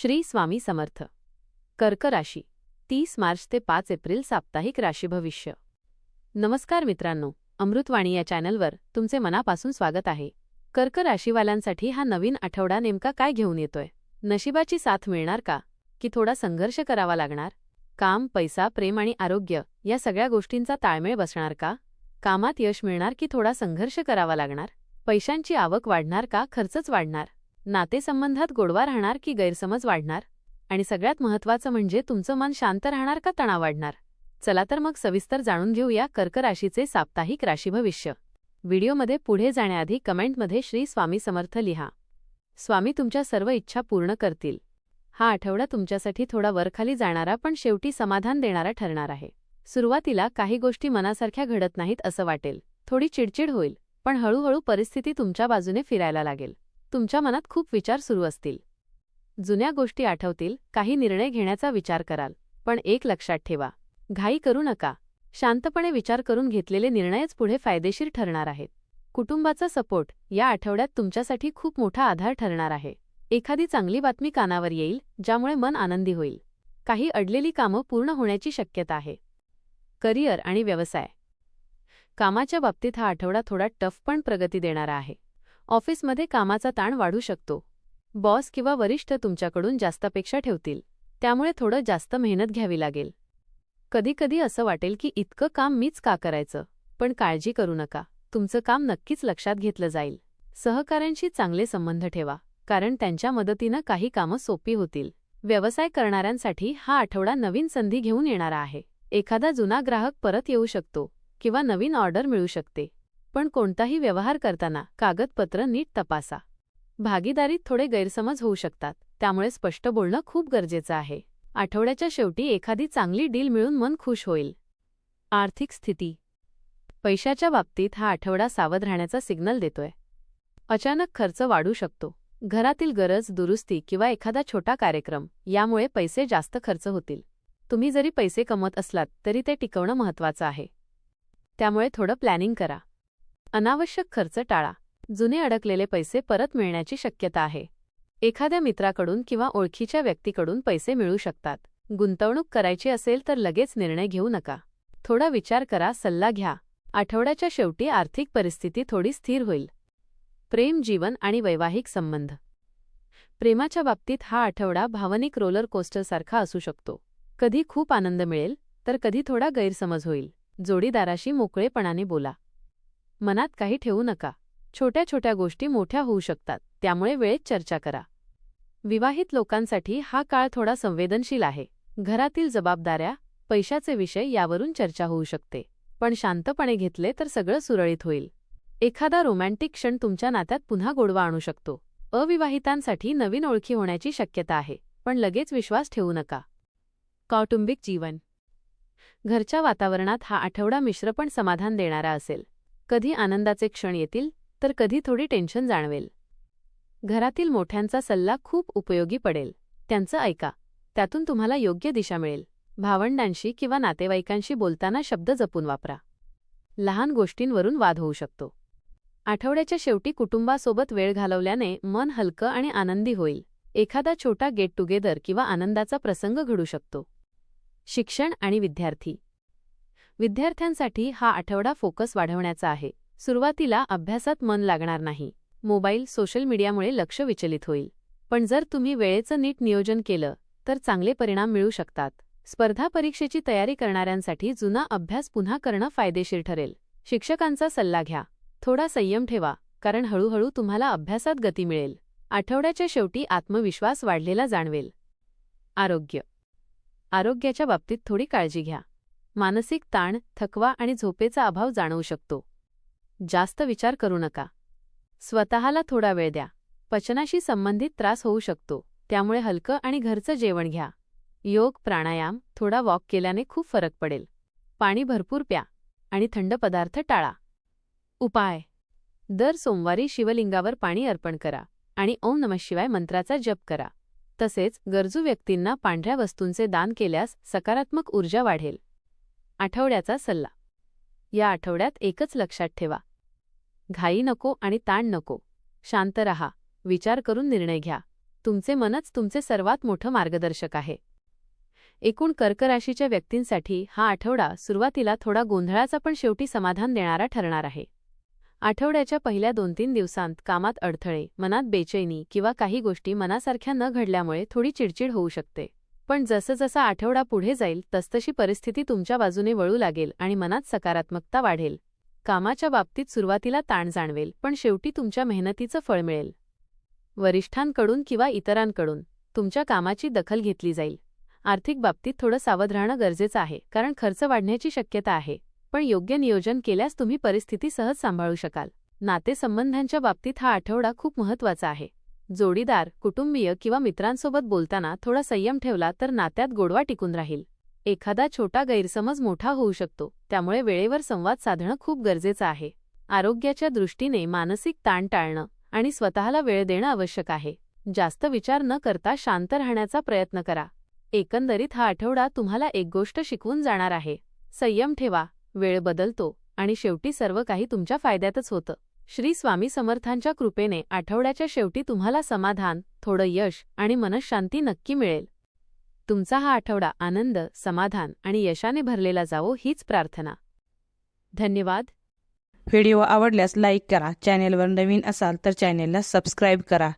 श्री स्वामी समर्थ. कर्क राशी 30 मार्च ते 5 एप्रिल साप्ताहिक राशी भविष्य. नमस्कार मित्रांनो, अमृतवाणी या चॅनलवर तुमचे मनापासून स्वागत आहे. कर्क राशीवाल्यांसाठी हा नवीन आठवडा नेमका काय घेऊन येतोय? नशिबाची साथ मिळणार का, की थोडा संघर्ष करावा लागणार? काम, पैसा, प्रेम आणि आरोग्य या सगळ्या गोष्टींचा ताळमेळ बसणार का? कामात यश मिळणार की थोडा संघर्ष करावा लागणार? पैशांची आवक वाढणार का खर्चच वाढणार? नातेसंबंधात गोडवा राहणार की गैरसमज वाढणार? आणि सगळ्यात महत्त्वाचं म्हणजे तुमचं मन शांत राहणार का तणाव वाढणार? चला तर मग सविस्तर जाणून घेऊया कर्क राशीचे साप्ताहिक राशी भविष्य. व्हिडिओमध्ये पुढे जाण्याआधी कमेंटमध्ये श्री स्वामी समर्थ लिहा. स्वामी तुमच्या सर्व इच्छा पूर्ण करतील. हा आठवडा तुमच्यासाठी थोडा वरखाली जाणारा पण शेवटी समाधान देणारा ठरणार आहे. सुरुवातीला काही गोष्टी मनासारख्या घडत नाहीत असं वाटेल. थोडी चिडचिड होईल, पण हळूहळू परिस्थिती तुमच्या बाजूने फिरायला लागेल. तुमच्या मनात खूप विचार सुरू असतील. जुन्या गोष्टी आठवतील, काही निर्णय घेण्याचा विचार कराल. पण एक लक्षात ठेवा, घाई करू नका. शांतपणे विचार करून घेतलेले निर्णयच पुढे फायदेशीर ठरणार आहेत. कुटुंबाचा सपोर्ट या आठवड्यात तुमच्यासाठी खूप मोठा आधार ठरणार आहे. एखादी चांगली बातमी कानावर येईल, ज्यामुळे मन आनंदी होईल. काही अडलेली कामं पूर्ण होण्याची शक्यता आहे. करिअर आणि व्यवसाय. कामाच्या बाबतीत हा आठवडा थोडा टफ पण प्रगती देणारा आहे. ऑफिसमध्ये कामाचा ताण वाढू शकतो. बॉस किंवा वरिष्ठ तुमच्याकडून जास्त अपेक्षा ठेवतील, त्यामुळे थोडं जास्त मेहनत घ्यावी लागेल. कधीकधी असं वाटेल की इतकं काम मीच का करायचं, पण काळजी करू नका, तुमचं काम नक्कीच लक्षात घेतलं जाईल. सहकाऱ्यांशी चांगले संबंध ठेवा, कारण त्यांच्या मदतीनं काही कामं सोपी होतील. व्यवसाय करणाऱ्यांसाठी हा आठवडा नवीन संधी घेऊन येणारा आहे. एखादा जुना ग्राहक परत येऊ शकतो किंवा नवीन ऑर्डर मिळू शकते. पण कोणताही व्यवहार करताना कागदपत्र नीट तपासा. भागीदारीत थोडे गैरसमज होऊ शकतात, त्यामुळे स्पष्ट बोलणं खूप गरजेचं आहे. आठवड्याच्या शेवटी एखादी चांगली डील मिळून मन खुश होईल. आर्थिक स्थिती. पैशाच्या बाबतीत हा आठवडा सावध राहण्याचा सिग्नल देतोय. अचानक खर्च वाढू शकतो. घरातील गरज, दुरुस्ती किंवा एखादा छोटा कार्यक्रम यामुळे पैसे जास्त खर्च होतील. तुम्ही जरी पैसे कमवत असलात तरी ते टिकवणं महत्त्वाचं आहे. त्यामुळे थोडं प्लॅनिंग करा. अनावश्यक खर्च टाळा. जुने अडकलेले पैसे परत मिळण्याची शक्यता आहे. एखाद्या मित्राकडून किंवा ओळखीच्या व्यक्तीकडून पैसे मिळू शकतात. गुंतवणूक करायची असेल तर लगेच निर्णय घेऊ नका. थोडा विचार करा, सल्ला घ्या. आठवड्याच्या शेवटी आर्थिक परिस्थिती थोडी स्थिर होईल. प्रेम जीवन आणि वैवाहिक संबंध. प्रेमाच्या बाबतीत हा आठवडा भावनिक रोलर कोस्टरसारखा असू शकतो. कधी खूप आनंद मिळेल तर कधी थोडा गैरसमज होईल. जोडीदाराशी मोकळेपणाने बोला. मनात काही ठेवू नका. छोट्या छोट्या गोष्टी मोठ्या होऊ शकतात, त्यामुळे वेळेत चर्चा करा. विवाहित लोकांसाठी हा काळ थोडा संवेदनशील आहे. घरातील जबाबदाऱ्या, पैशाचे विषय यावरून चर्चा होऊ शकते. पण शांतपणे घेतले तर सगळं सुरळीत होईल. एखादा रोमॅन्टिक क्षण तुमच्या नात्यात पुन्हा गोडवा आणू शकतो. अविवाहितांसाठी नवीन ओळखी होण्याची शक्यता आहे, पण लगेच विश्वास ठेवू नका. कौटुंबिक जीवन. घरच्या वातावरणात हा आठवडा मिश्र पण समाधान देणारा असेल. कधी आनंदाचे क्षण येतील तर कधी थोडी टेन्शन जाणवेल. घरातील मोठ्यांचा सल्ला खूप उपयोगी पडेल. त्यांचं ऐका, त्यातून तुम्हाला योग्य दिशा मिळेल. भावंडांशी किंवा नातेवाईकांशी बोलताना शब्द जपून वापरा. लहान गोष्टींवरून वाद होऊ शकतो. आठवड्याच्या शेवटी कुटुंबासोबत वेळ घालवल्याने मन हलकं आणि आनंदी होईल. एखादा छोटा गेट टुगेदर किंवा आनंदाचा प्रसंग घडू शकतो. शिक्षण आणि विद्यार्थी. विद्यार्थ्यांसाठी हा आठवडा फोकस वाढवण्याचा आहे. सुरुवातीला अभ्यासात मन लागणार नाही. मोबाईल, सोशल मीडियामुळे लक्ष विचलित होईल. पण जर तुम्ही वेळेचं नीट नियोजन केलं तर चांगले परिणाम मिळू शकतात. स्पर्धा परीक्षेची तयारी करणाऱ्यांसाठी जुना अभ्यास पुन्हा करणं फायदेशीर ठरेल. शिक्षकांचा सल्ला घ्या. थोडा संयम ठेवा, कारण हळूहळू तुम्हाला अभ्यासात गती मिळेल. आठवड्याच्या शेवटी आत्मविश्वास वाढलेला जाणवेल. आरोग्य. आरोग्याच्या बाबतीत थोडी काळजी घ्या. मानसिक ताण, थकवा आणि झोपेचा अभाव जाणवू शकतो. जास्त विचार करू नका. स्वतःला थोडा वेळ द्या. पचनाशी संबंधित त्रास होऊ शकतो, त्यामुळे हलकं आणि घरचं जेवण घ्या. योग, प्राणायाम, थोडा वॉक केल्याने खूप फरक पडेल. पाणी भरपूर प्या आणि थंड पदार्थ टाळा. उपाय. दर सोमवारी शिवलिंगावर पाणी अर्पण करा आणि ओम नमः शिवाय मंत्राचा जप करा. तसेच गरजू व्यक्तींना पांढऱ्या वस्तूंचे दान केल्यास सकारात्मक ऊर्जा वाढेल. आठवड्याचा सल्ला. या आठवड्यात एकच लक्षात ठेवा, घाई नको आणि ताण नको. शांत रहा, विचार करून निर्णय घ्या. तुमचे मनच तुमचे सर्वात मोठं मार्गदर्शक आहे. एकूण कर्क राशीच्या व्यक्तींसाठी हा आठवडा सुरुवातीला थोडा गोंधळाचा पण शेवटी समाधान देणारा ठरणार आहे. आठवड्याच्या पहिल्या 2-3 दिवसांत कामात अडथळे, मनात बेचैनी किंवा काही गोष्टी मनासारख्या न घडल्यामुळे थोडी चिडचिड होऊ शकते. पण जसं आठवडा पुढे जाईल तसतशी परिस्थिती तुमच्या बाजूने वळू लागेल आणि मनात सकारात्मकता वाढेल. कामाच्या बाबतीत सुरुवातीला ताण जाणवेल, पण शेवटी तुमच्या मेहनतीचं फळ मिळेल. वरिष्ठांकडून किंवा इतरांकडून तुमच्या कामाची दखल घेतली जाईल. आर्थिक बाबतीत थोडं सावध राहणं गरजेचं आहे, कारण खर्च वाढण्याची शक्यता आहे. पण योग्य नियोजन केल्यास तुम्ही परिस्थिती सहज सांभाळू शकाल. नातेसंबंधांच्या बाबतीत हा आठवडा खूप महत्त्वाचा आहे. जोडीदार, कुटुंबीय किंवा मित्रांसोबत बोलताना थोडा संयम ठेवला तर नात्यात गोडवा टिकून राहील. एखादा छोटा गैरसमज मोठा होऊ शकतो, त्यामुळे वेळेवर संवाद साधणं खूप गरजेचं आहे. आरोग्याच्या दृष्टीने मानसिक ताण टाळणं आणि स्वतःला वेळ देणं आवश्यक आहे. जास्त विचार न करता शांत राहण्याचा प्रयत्न करा. एकंदरीत हा आठवडा तुम्हाला एक गोष्ट शिकवून जाणार आहे: संयम ठेवा, वेळ बदलतो आणि शेवटी सर्व काही तुमच्या फायद्यातच होतं. श्री स्वामी समर्थांच्या कृपेने आठवड्याच्या शेवटी तुम्हाला समाधान, थोडं यश आणि मनःशांती नक्की मिळेल. तुमचा हा आठवडा आनंद, समाधान आणि यशाने भरलेला जावो हीच प्रार्थना. धन्यवाद. व्हिडिओ आवडल्यास लाईक करा. चॅनेलवर नवीन असाल तर चॅनेलला सबस्क्राईब करा.